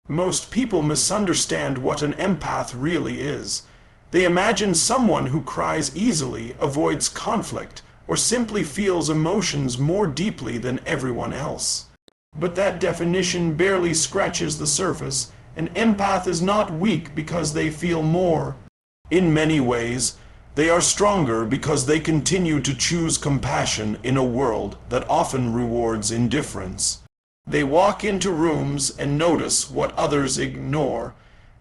Most people misunderstand what an empath really is. They imagine someone who cries easily, avoids conflict, or simply feels emotions more deeply than everyone else. But that definition barely scratches the surface. An empath is not weak because they feel more. In many ways, they are stronger because they continue to choose compassion in a world that often rewards indifference. They walk into rooms and notice what others ignore.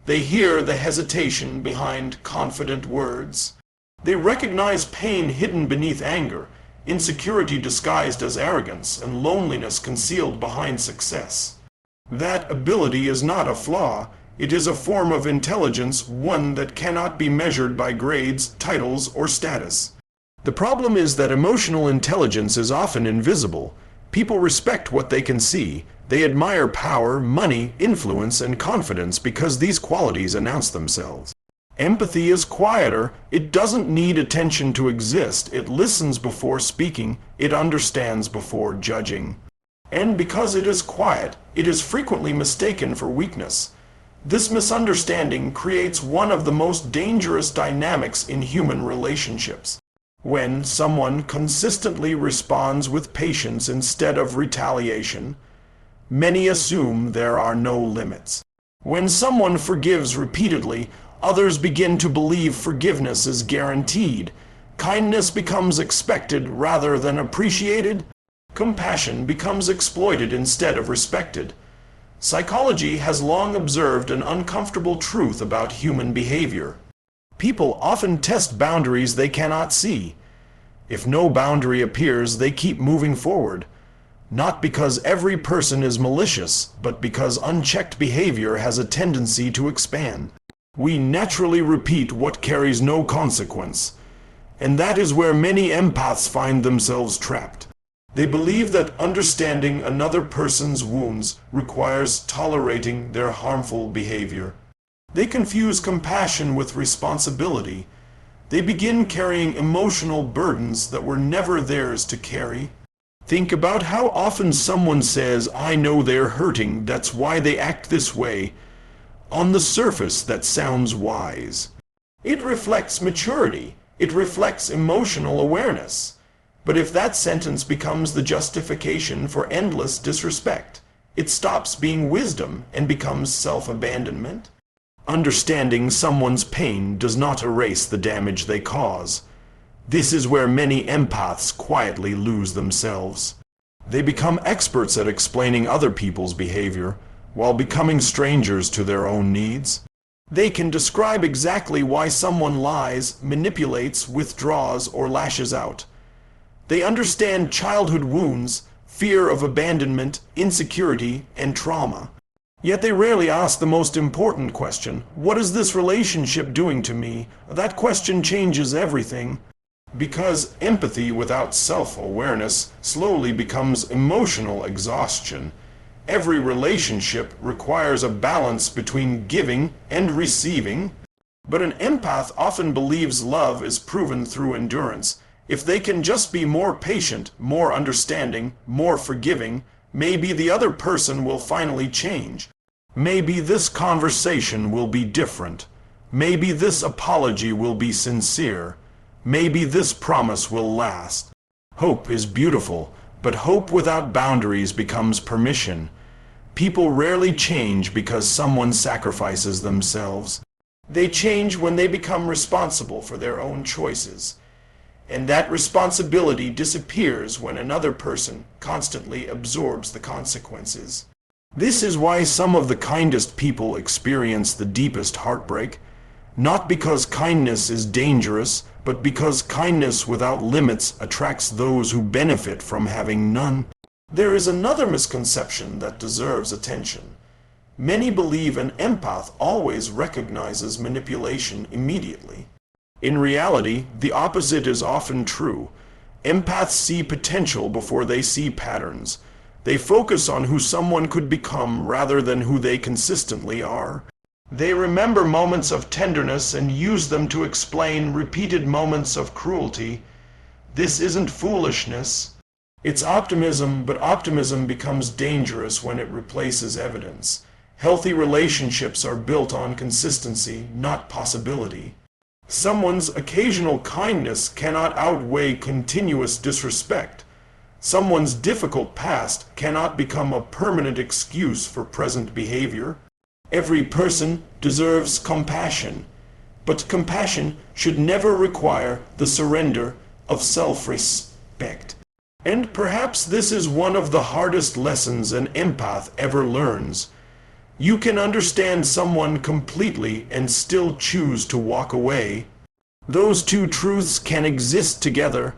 They hear the hesitation behind confident words. They recognize pain hidden beneath anger, insecurity disguised as arrogance, and loneliness concealed behind success. That ability is not a flaw. It is a form of intelligence, one that cannot be measured by grades, titles, or status. The problem is that emotional intelligence is often invisible. People respect what they can see. They admire power, money, influence, and confidence because these qualities announce themselves. Empathy is quieter. It doesn't need attention to exist. It listens before speaking. It understands before judging. And because it is quiet, it is frequently mistaken for weakness. This misunderstanding creates one of the most dangerous dynamics in human relationships. When someone consistently responds with patience instead of retaliation, many assume there are no limits. When someone forgives repeatedly, others begin to believe forgiveness is guaranteed. Kindness becomes expected rather than appreciated. Compassion becomes exploited instead of respected. Psychology has long observed an uncomfortable truth about human behavior. People often test boundaries they cannot see. If no boundary appears, they keep moving forward. Not because every person is malicious, but because unchecked behavior has a tendency to expand. We naturally repeat what carries no consequence. And that is where many empaths find themselves trapped. They believe that understanding another person's wounds requires tolerating their harmful behavior. They confuse compassion with responsibility. They begin carrying emotional burdens that were never theirs to carry. Think about how often someone says, "I know they're hurting, that's why they act this way." On the surface, that sounds wise. It reflects maturity. It reflects emotional awareness. But if that sentence becomes the justification for endless disrespect, it stops being wisdom and becomes self-abandonment. Understanding someone's pain does not erase the damage they cause. This is where many empaths quietly lose themselves. They become experts at explaining other people's behavior, while becoming strangers to their own needs. They can describe exactly why someone lies, manipulates, withdraws, or lashes out. They understand childhood wounds, fear of abandonment, insecurity, and trauma. Yet they rarely ask the most important question: what is this relationship doing to me? That question changes everything. Because empathy without self-awareness slowly becomes emotional exhaustion. Every relationship requires a balance between giving and receiving. But an empath often believes love is proven through endurance. If they can just be more patient, more understanding, more forgiving, maybe the other person will finally change. Maybe this conversation will be different. Maybe this apology will be sincere. Maybe this promise will last. Hope is beautiful, but hope without boundaries becomes permission. People rarely change because someone sacrifices themselves. They change when they become responsible for their own choices. And that responsibility disappears when another person constantly absorbs the consequences. This is why some of the kindest people experience the deepest heartbreak, not because kindness is dangerous, but because kindness without limits attracts those who benefit from having none. There is another misconception that deserves attention. Many believe an empath always recognizes manipulation immediately. In reality, the opposite is often true. Empaths see potential before they see patterns. They focus on who someone could become rather than who they consistently are. They remember moments of tenderness and use them to explain repeated moments of cruelty. This isn't foolishness. It's optimism, but optimism becomes dangerous when it replaces evidence. Healthy relationships are built on consistency, not possibility. Someone's occasional kindness cannot outweigh continuous disrespect. Someone's difficult past cannot become a permanent excuse for present behavior. Every person deserves compassion, but compassion should never require the surrender of self-respect. And perhaps this is one of the hardest lessons an empath ever learns. You can understand someone completely and still choose to walk away. Those two truths can exist together.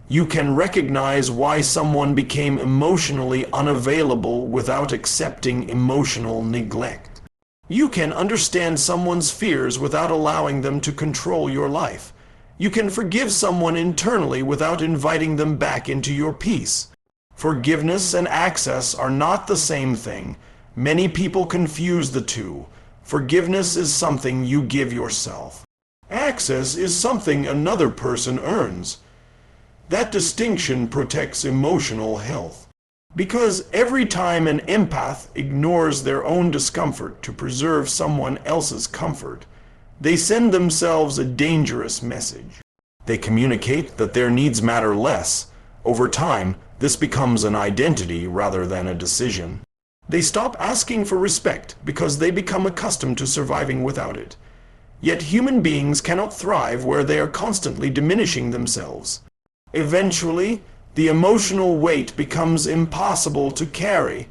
You can recognize why someone became emotionally unavailable without accepting emotional neglect. You can understand someone's fears without allowing them to control your life. You can forgive someone internally without inviting them back into your peace. Forgiveness and access are not the same thing. Many people confuse the two. Forgiveness is something you give yourself. Access is something another person earns. That distinction protects emotional health. Because every time an empath ignores their own discomfort to preserve someone else's comfort, they send themselves a dangerous message. They communicate that their needs matter less. Over time, this becomes an identity rather than a decision. They stop asking for respect because they become accustomed to surviving without it. Yet human beings cannot thrive where they are constantly diminishing themselves. Eventually, the emotional weight becomes impossible to carry.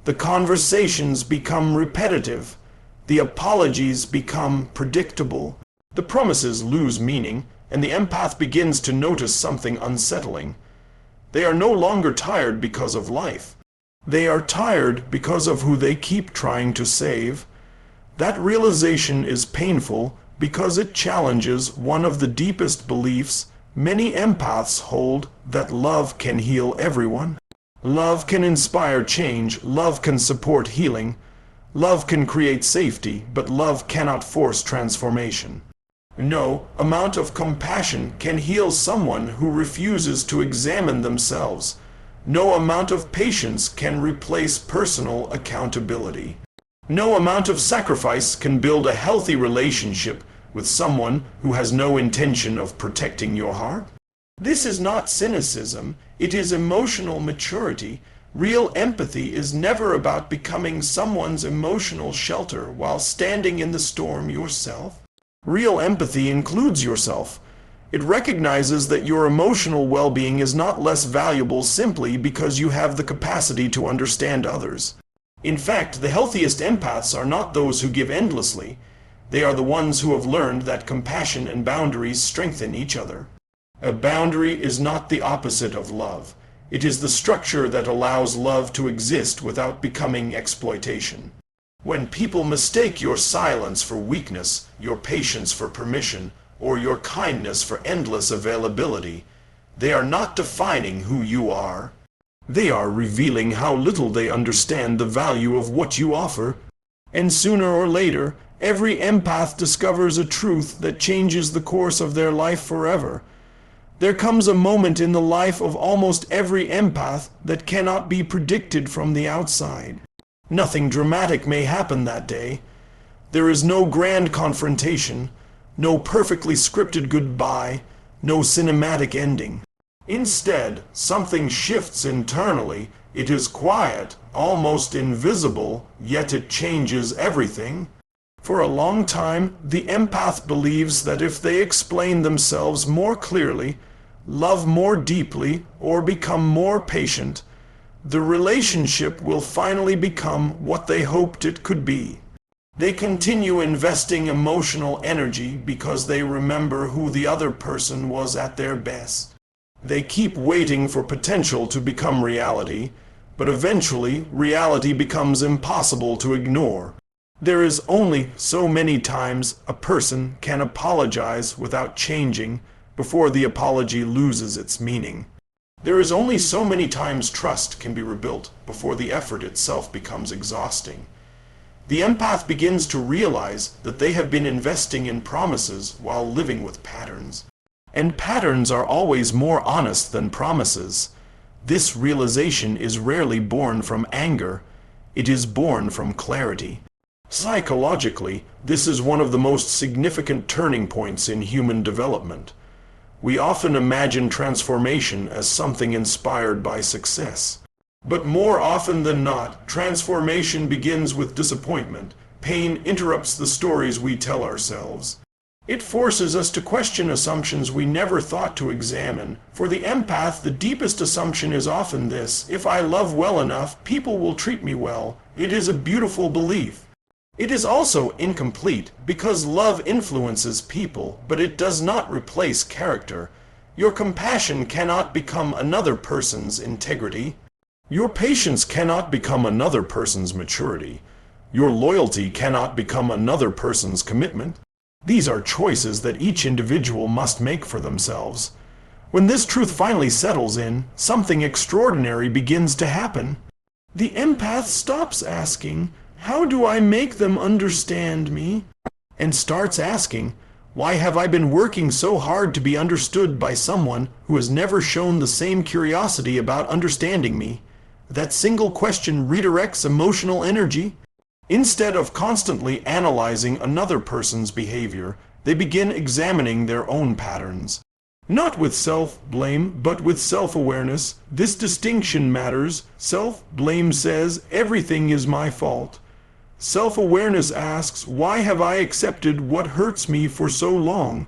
The conversations become repetitive. The apologies become predictable. The promises lose meaning, and the empath begins to notice something unsettling. They are no longer tired because of life. They are tired because of who they keep trying to save. That realization is painful because it challenges one of the deepest beliefs many empaths hold, that love can heal everyone. Love can inspire change. Love can support healing. Love can create safety, but love cannot force transformation. No amount of compassion can heal someone who refuses to examine themselves. No amount of patience can replace personal accountability. No amount of sacrifice can build a healthy relationship with someone who has no intention of protecting your heart. This is not cynicism, it is emotional maturity. Real empathy is never about becoming someone's emotional shelter while standing in the storm yourself. Real empathy includes yourself. It recognizes that your emotional well-being is not less valuable simply because you have the capacity to understand others. In fact, the healthiest empaths are not those who give endlessly. They are the ones who have learned that compassion and boundaries strengthen each other. A boundary is not the opposite of love. It is the structure that allows love to exist without becoming exploitation. When people mistake your silence for weakness, your patience for permission, or your kindness for endless availability, they are not defining who you are. They are revealing how little they understand the value of what you offer. And sooner or later, every empath discovers a truth that changes the course of their life forever. There comes a moment in the life of almost every empath that cannot be predicted from the outside. Nothing dramatic may happen that day. There is no grand confrontation, no perfectly scripted goodbye, no cinematic ending. Instead, something shifts internally. It is quiet, almost invisible, yet it changes everything. For a long time, the empath believes that if they explain themselves more clearly, love more deeply, or become more patient, the relationship will finally become what they hoped it could be. They continue investing emotional energy because they remember who the other person was at their best. They keep waiting for potential to become reality, but eventually reality becomes impossible to ignore. There is only so many times a person can apologize without changing before the apology loses its meaning. There is only so many times trust can be rebuilt before the effort itself becomes exhausting. The empath begins to realize that they have been investing in promises while living with patterns. And patterns are always more honest than promises. This realization is rarely born from anger. It is born from clarity. Psychologically, this is one of the most significant turning points in human development. We often imagine transformation as something inspired by success. But more often than not, transformation begins with disappointment. Pain interrupts the stories we tell ourselves. It forces us to question assumptions we never thought to examine. For the empath, the deepest assumption is often this: if I love well enough, people will treat me well. It is a beautiful belief. It is also incomplete, because love influences people, but it does not replace character. Your compassion cannot become another person's integrity. Your patience cannot become another person's maturity. Your loyalty cannot become another person's commitment. These are choices that each individual must make for themselves. When this truth finally settles in, something extraordinary begins to happen. The empath stops asking, "How do I make them understand me?" and starts asking, "Why have I been working so hard to be understood by someone who has never shown the same curiosity about understanding me?" That single question redirects emotional energy. Instead of constantly analyzing another person's behavior, they begin examining their own patterns. Not with self-blame, but with self-awareness. This distinction matters. Self-blame says, "Everything is my fault." Self-awareness asks, "Why have I accepted what hurts me for so long?"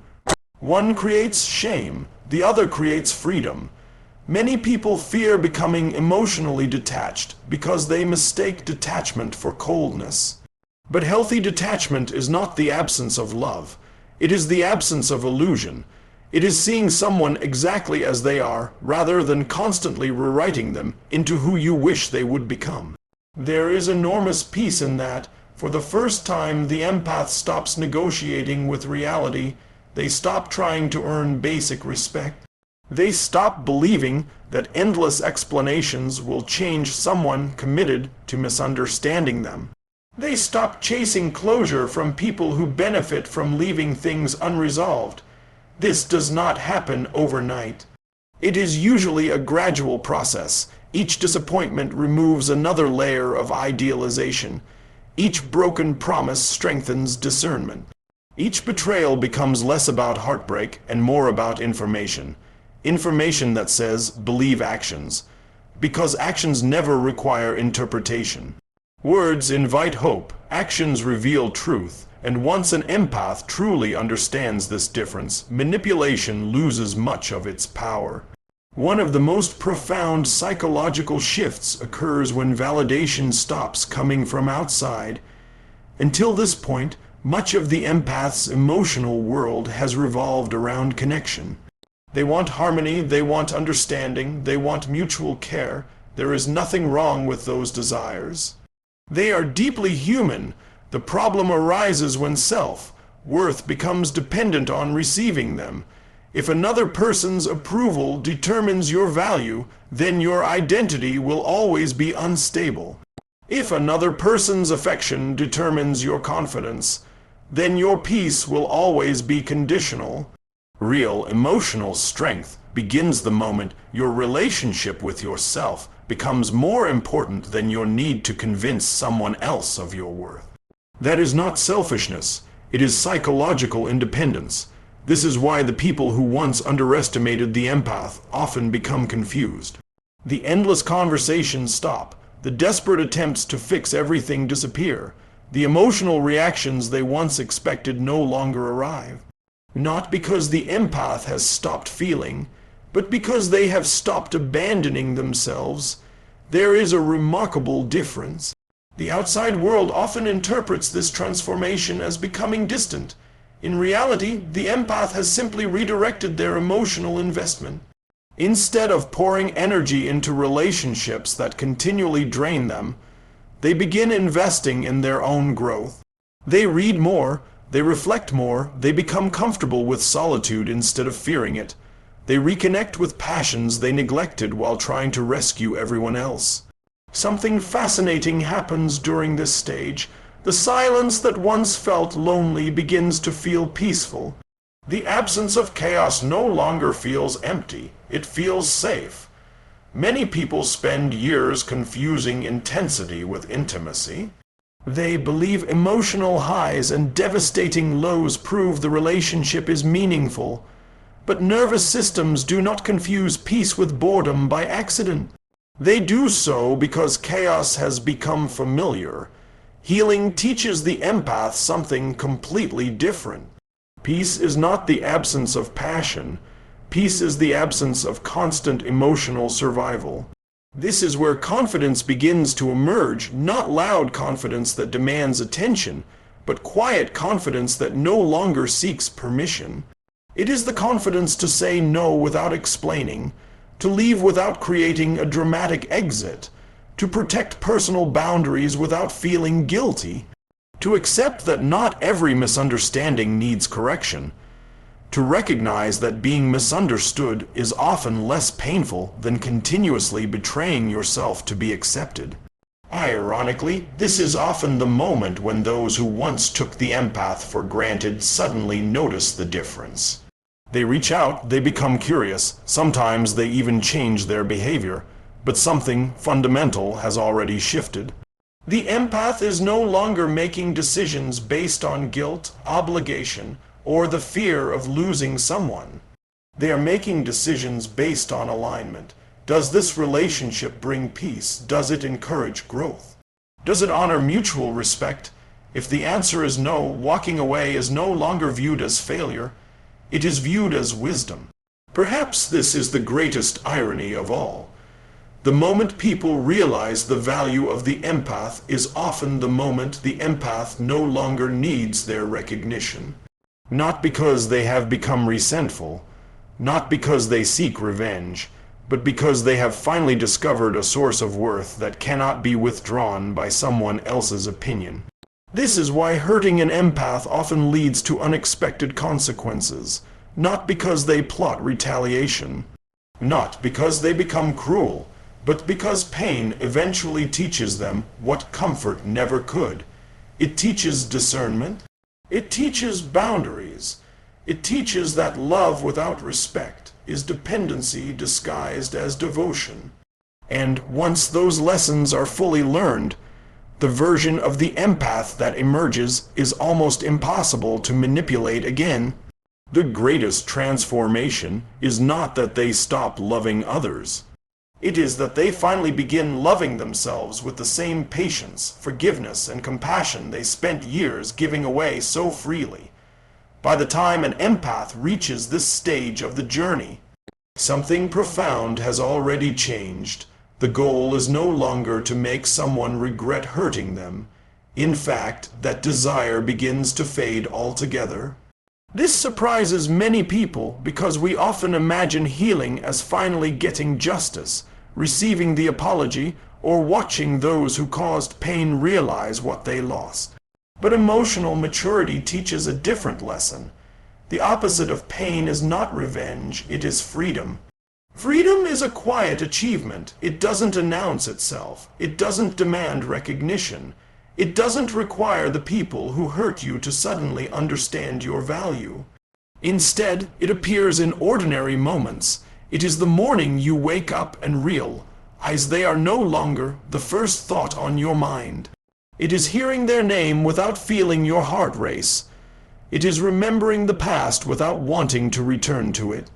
One creates shame, the other creates freedom. Many people fear becoming emotionally detached because they mistake detachment for coldness. But healthy detachment is not the absence of love. It is the absence of illusion. It is seeing someone exactly as they are, rather than constantly rewriting them into who you wish they would become. There is enormous peace in that. For the first time, the empath stops negotiating with reality. They stop trying to earn basic respect. They stop believing that endless explanations will change someone committed to misunderstanding them. They stop chasing closure from people who benefit from leaving things unresolved. This does not happen overnight. It is usually a gradual process. Each disappointment removes another layer of idealization. Each broken promise strengthens discernment. Each betrayal becomes less about heartbreak and more about information. Information that says, believe actions, because actions never require interpretation. Words invite hope, actions reveal truth, and once an empath truly understands this difference, manipulation loses much of its power. One of the most profound psychological shifts occurs when validation stops coming from outside. Until this point, much of the empath's emotional world has revolved around connection. They want harmony, they want understanding, they want mutual care. There is nothing wrong with those desires. They are deeply human. The problem arises when self-worth becomes dependent on receiving them. If another person's approval determines your value, then your identity will always be unstable. If another person's affection determines your confidence, then your peace will always be conditional. Real emotional strength begins the moment your relationship with yourself becomes more important than your need to convince someone else of your worth. That is not selfishness, it is psychological independence. This is why the people who once underestimated the empath often become confused. The endless conversations stop, the desperate attempts to fix everything disappear, the emotional reactions they once expected no longer arrive. Not because the empath has stopped feeling, but because they have stopped abandoning themselves. There is a remarkable difference. The outside world often interprets this transformation as becoming distant. In reality, the empath has simply redirected their emotional investment. Instead of pouring energy into relationships that continually drain them, they begin investing in their own growth. They read more, they reflect more, they become comfortable with solitude instead of fearing it. They reconnect with passions they neglected while trying to rescue everyone else. Something fascinating happens during this stage. The silence that once felt lonely begins to feel peaceful. The absence of chaos no longer feels empty, it feels safe. Many people spend years confusing intensity with intimacy. They believe emotional highs and devastating lows prove the relationship is meaningful. But nervous systems do not confuse peace with boredom by accident. They do so because chaos has become familiar. Healing teaches the empath something completely different. Peace is not the absence of passion. Peace is the absence of constant emotional survival. This is where confidence begins to emerge, not loud confidence that demands attention, but quiet confidence that no longer seeks permission. It is the confidence to say no without explaining, to leave without creating a dramatic exit, to protect personal boundaries without feeling guilty, to accept that not every misunderstanding needs correction, to recognize that being misunderstood is often less painful than continuously betraying yourself to be accepted. Ironically, this is often the moment when those who once took the empath for granted suddenly notice the difference. They reach out, they become curious, sometimes they even change their behavior, but something fundamental has already shifted. The empath is no longer making decisions based on guilt, obligation, or the fear of losing someone. They are making decisions based on alignment. Does this relationship bring peace? Does it encourage growth? Does it honor mutual respect? If the answer is no, walking away is no longer viewed as failure. It is viewed as wisdom. Perhaps this is the greatest irony of all. The moment people realize the value of the empath is often the moment the empath no longer needs their recognition. Not because they have become resentful, not because they seek revenge, but because they have finally discovered a source of worth that cannot be withdrawn by someone else's opinion. This is why hurting an empath often leads to unexpected consequences, not because they plot retaliation, not because they become cruel, but because pain eventually teaches them what comfort never could. It teaches discernment. It teaches boundaries. It teaches that love without respect is dependency disguised as devotion. And once those lessons are fully learned, the version of the empath that emerges is almost impossible to manipulate again. The greatest transformation is not that they stop loving others. It is that they finally begin loving themselves with the same patience, forgiveness, and compassion they spent years giving away so freely. By the time an empath reaches this stage of the journey, something profound has already changed. The goal is no longer to make someone regret hurting them. In fact, that desire begins to fade altogether. This surprises many people because we often imagine healing as finally getting justice, receiving the apology, or watching those who caused pain realize what they lost. But emotional maturity teaches a different lesson. The opposite of pain is not revenge, it is freedom. Freedom is a quiet achievement. It doesn't announce itself. It doesn't demand recognition. It doesn't require the people who hurt you to suddenly understand your value. Instead, it appears in ordinary moments. It is the morning you wake up and realize they are no longer the first thought on your mind. It is hearing their name without feeling your heart race. It is remembering the past without wanting to return to it.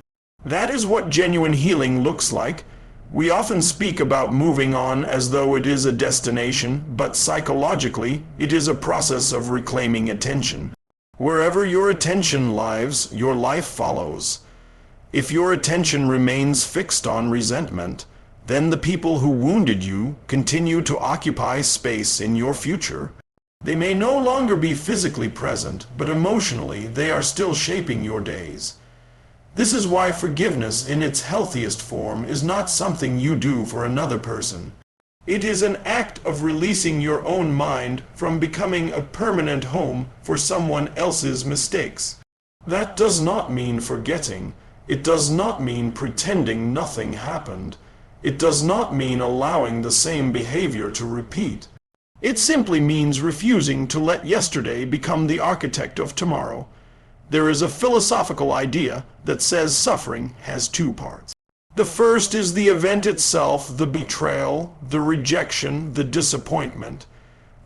That is what genuine healing looks like. We often speak about moving on as though it is a destination, but psychologically, it is a process of reclaiming attention. Wherever your attention lies, your life follows. If your attention remains fixed on resentment, then the people who wounded you continue to occupy space in your future. They may no longer be physically present, but emotionally they are still shaping your days. This is why forgiveness in its healthiest form is not something you do for another person. It is an act of releasing your own mind from becoming a permanent home for someone else's mistakes. That does not mean forgetting. It does not mean pretending nothing happened. It does not mean allowing the same behavior to repeat. It simply means refusing to let yesterday become the architect of tomorrow. There is a philosophical idea that says suffering has two parts. The first is the event itself, the betrayal, the rejection, the disappointment.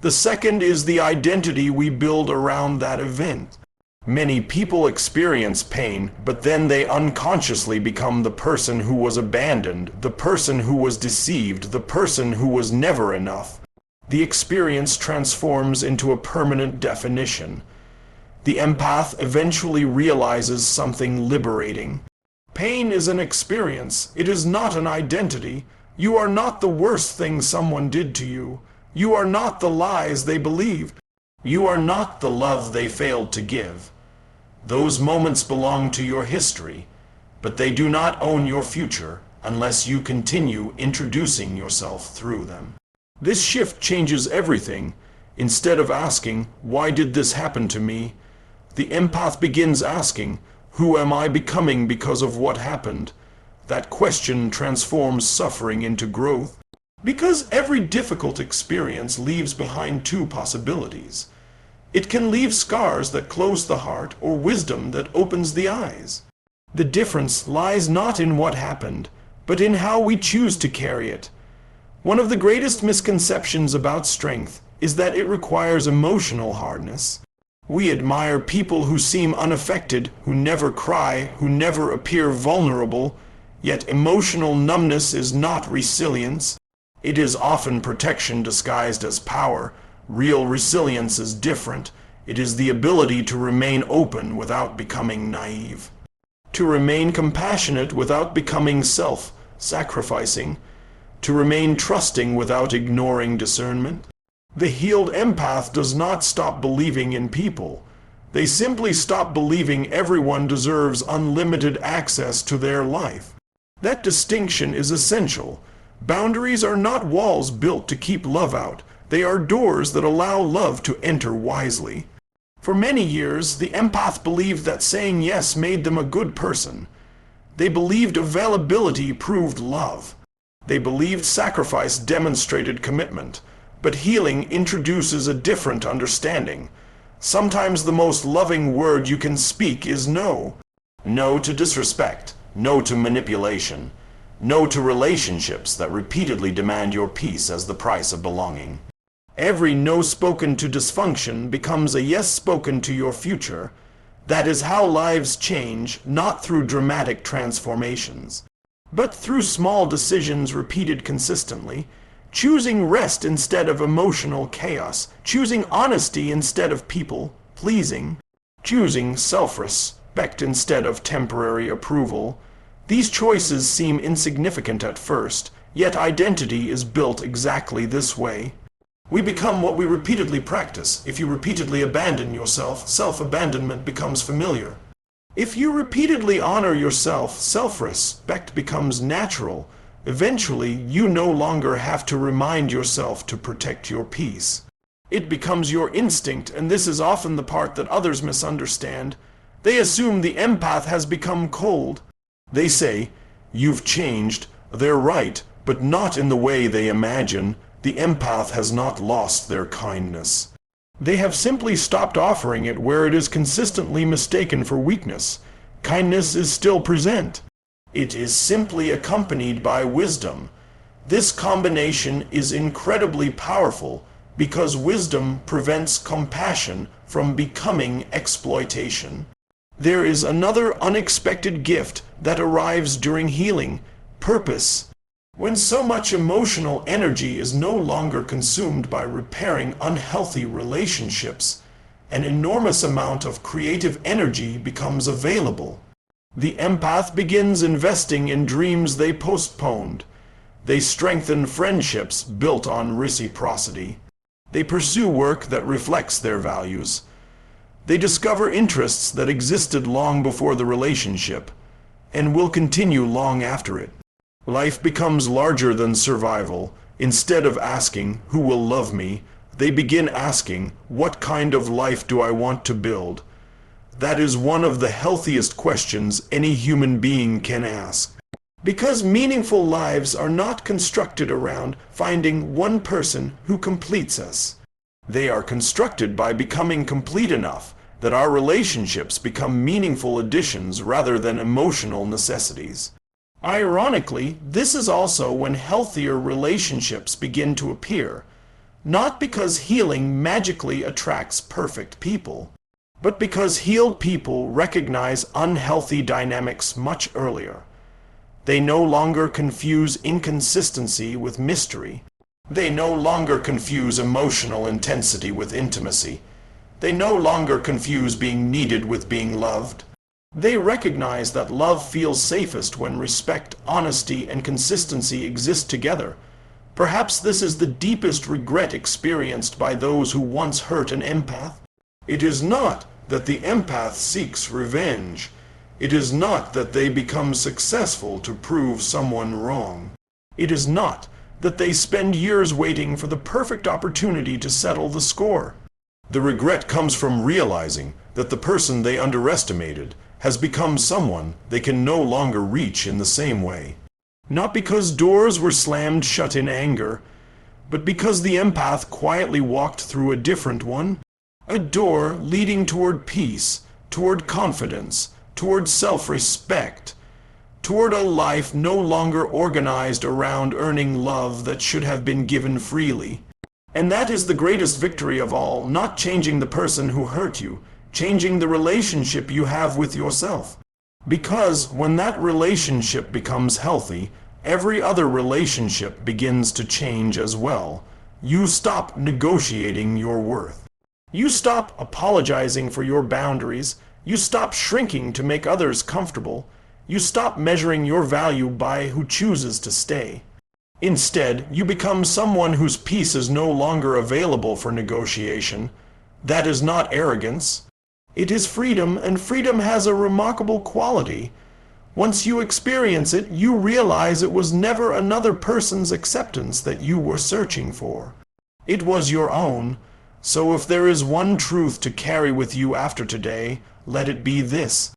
The second is the identity we build around that event. Many people experience pain, but then they unconsciously become the person who was abandoned, the person who was deceived, the person who was never enough. The experience transforms into a permanent definition. The empath eventually realizes something liberating. Pain is an experience. It is not an identity. You are not the worst thing someone did to you. You are not the lies they believed. You are not the love they failed to give. Those moments belong to your history, but they do not own your future unless you continue introducing yourself through them. This shift changes everything. Instead of asking, "Why did this happen to me?" the empath begins asking, "Who am I becoming because of what happened?" That question transforms suffering into growth. Because every difficult experience leaves behind two possibilities. It can leave scars that close the heart or wisdom that opens the eyes. The difference lies not in what happened, but in how we choose to carry it. One of the greatest misconceptions about strength is that it requires emotional hardness. We admire people who seem unaffected, who never cry, who never appear vulnerable, yet emotional numbness is not resilience. It is often protection disguised as power. Real resilience is different. It is the ability to remain open without becoming naive. To remain compassionate without becoming self-sacrificing. To remain trusting without ignoring discernment. The healed empath does not stop believing in people. They simply stop believing everyone deserves unlimited access to their life. That distinction is essential. Boundaries are not walls built to keep love out. They are doors that allow love to enter wisely. For many years, the empath believed that saying yes made them a good person. They believed availability proved love. They believed sacrifice demonstrated commitment. But healing introduces a different understanding. Sometimes the most loving word you can speak is no. No to disrespect. No to manipulation. No to relationships that repeatedly demand your peace as the price of belonging. Every no spoken to dysfunction becomes a yes spoken to your future. That is how lives change, not through dramatic transformations, but through small decisions repeated consistently. Choosing rest instead of emotional chaos, choosing honesty instead of people-pleasing, choosing self-respect instead of temporary approval. These choices seem insignificant at first, yet identity is built exactly this way. We become what we repeatedly practice. If you repeatedly abandon yourself, self-abandonment becomes familiar. If you repeatedly honor yourself, self-respect becomes natural. Eventually, you no longer have to remind yourself to protect your peace. It becomes your instinct, and this is often the part that others misunderstand. They assume the empath has become cold. They say, "You've changed." They're right, but not in the way they imagine. The empath has not lost their kindness. They have simply stopped offering it where it is consistently mistaken for weakness. Kindness is still present. It is simply accompanied by wisdom. This combination is incredibly powerful because wisdom prevents compassion from becoming exploitation. There is another unexpected gift that arrives during healing: purpose. When so much emotional energy is no longer consumed by repairing unhealthy relationships, an enormous amount of creative energy becomes available. The empath begins investing in dreams they postponed. They strengthen friendships built on reciprocity. They pursue work that reflects their values. They discover interests that existed long before the relationship and will continue long after it. Life becomes larger than survival. Instead of asking, "Who will love me?" they begin asking, "What kind of life do I want to build?" That is one of the healthiest questions any human being can ask. Because meaningful lives are not constructed around finding one person who completes us. They are constructed by becoming complete enough that our relationships become meaningful additions rather than emotional necessities. Ironically, this is also when healthier relationships begin to appear, not because healing magically attracts perfect people, but because healed people recognize unhealthy dynamics much earlier. They no longer confuse inconsistency with mystery. They no longer confuse emotional intensity with intimacy. They no longer confuse being needed with being loved. They recognize that love feels safest when respect, honesty, and consistency exist together. Perhaps this is the deepest regret experienced by those who once hurt an empath. It is not that the empath seeks revenge. It is not that they become successful to prove someone wrong. It is not that they spend years waiting for the perfect opportunity to settle the score. The regret comes from realizing that the person they underestimated has become someone they can no longer reach in the same way. Not because doors were slammed shut in anger, but because the empath quietly walked through a different one, a door leading toward peace, toward confidence, toward self-respect, toward a life no longer organized around earning love that should have been given freely. And that is the greatest victory of all, not changing the person who hurt you, changing the relationship you have with yourself. Because when that relationship becomes healthy, every other relationship begins to change as well. You stop negotiating your worth. You stop apologizing for your boundaries. You stop shrinking to make others comfortable. You stop measuring your value by who chooses to stay. Instead, you become someone whose peace is no longer available for negotiation. That is not arrogance. It is freedom, and freedom has a remarkable quality. Once you experience it, you realize it was never another person's acceptance that you were searching for. It was your own. So if there is one truth to carry with you after today, let it be this: